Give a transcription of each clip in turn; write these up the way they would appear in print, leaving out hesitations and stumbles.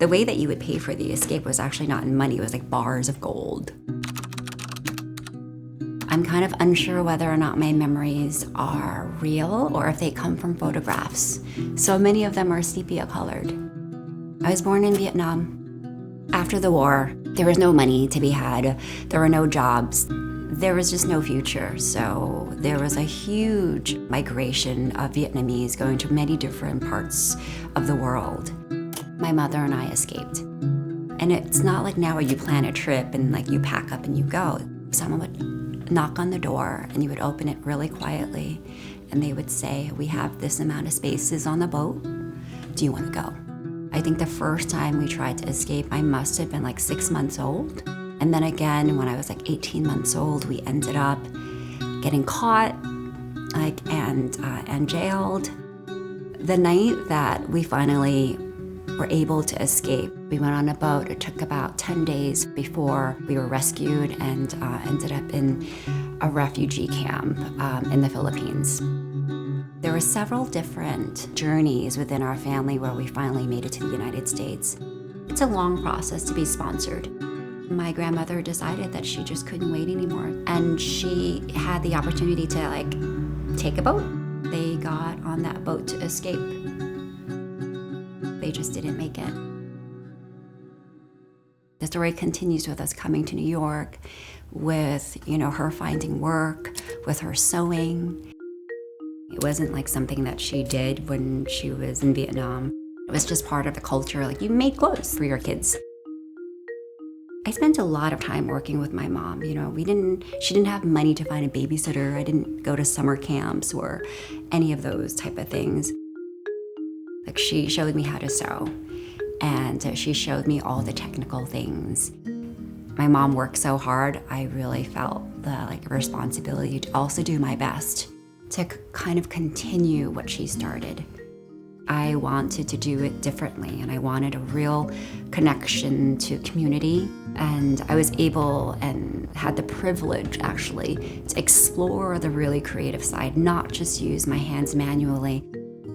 The way that you would pay for the escape was actually not in money, it was like bars of gold. I'm kind of unsure whether or not my memories are real or if they come from photographs. So many of them are sepia colored. I was born in Vietnam. After the war, there was no money to be had. There were no jobs. There was just no future. So there was a huge migration of Vietnamese going to many different parts of the world. My mother and I escaped. And it's not like now where you plan a trip and like you pack up and you go. Someone would knock on the door and you would open it really quietly and they would say, we have this amount of spaces on the boat. Do you want to go? I think the first time we tried to escape, I must have been like 6 months old. And then again, when I was like 18 months old, we ended up getting caught and jailed. The night that we finally were able to escape, we went on a boat. It took about 10 days before we were rescued and ended up in a refugee camp in the Philippines. There were several different journeys within our family where we finally made it to the United States. It's a long process to be sponsored. My grandmother decided that she just couldn't wait anymore, and she had the opportunity to take a boat. They got on that boat to escape. They just didn't make it. The story continues with us coming to New York, with her finding work, with her sewing. It wasn't like something that she did when she was in Vietnam. It was just part of the culture, like you made clothes for your kids. I spent a lot of time working with my mom. She didn't have money to find a babysitter. I didn't go to summer camps or any of those type of things. Like she showed me how to sew and she showed me all the technical things. My mom worked so hard, I really felt the responsibility to also do my best to kind of continue what she started. I wanted to do it differently and I wanted a real connection to community, and I was able and had the privilege actually to explore the really creative side, not just use my hands manually.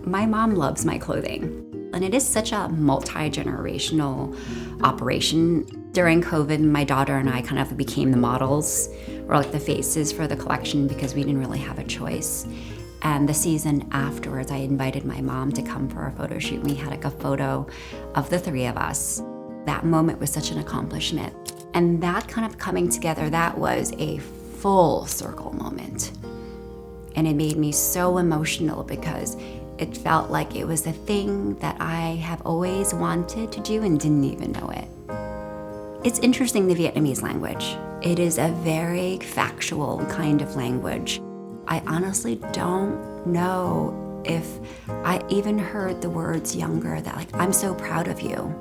My mom loves my clothing, and it is such a multi-generational operation. During COVID, my daughter and I kind of became the models or like the faces for the collection because we didn't really have a choice. And the season afterwards, I invited my mom to come for a photo shoot. We had a photo of the three of us. That moment was such an accomplishment. And that kind of coming together, that was a full circle moment. And it made me so emotional because it felt like it was the thing that I have always wanted to do and didn't even know it. It's interesting, the Vietnamese language. It is a very factual kind of language. I honestly don't know if I even heard the words younger that I'm so proud of you.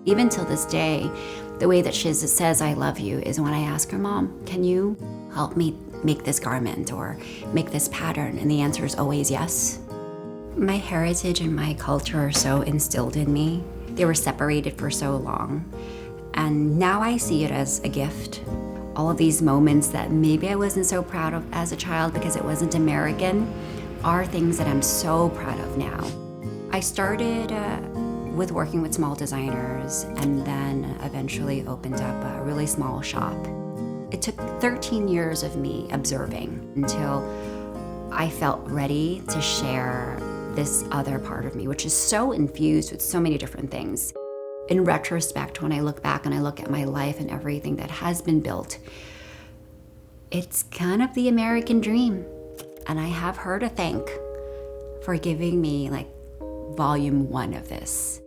Even till this day, the way that she says I love you is when I ask her, Mom, can you help me make this garment or make this pattern? And the answer is always yes. My heritage and my culture are so instilled in me. They were separated for so long. And now I see it as a gift. All of these moments that maybe I wasn't so proud of as a child because it wasn't American are things that I'm so proud of now. I started with working with small designers and then eventually opened up a really small shop. It took 13 years of me observing until I felt ready to share this other part of me, which is so infused with so many different things. In retrospect, when I look back and I look at my life and everything that has been built, it's kind of the American dream. And I have her to thank for giving me volume 1 of this.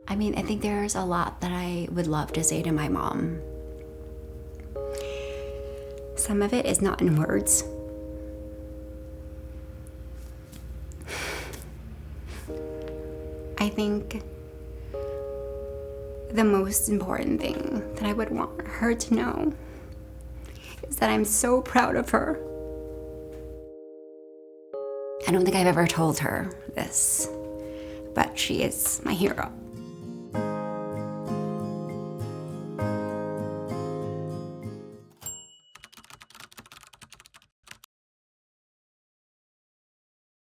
I mean, I think there's a lot that I would love to say to my mom. Some of it is not in words. I think the most important thing that I would want her to know is that I'm so proud of her. I don't think I've ever told her this, but she is my hero.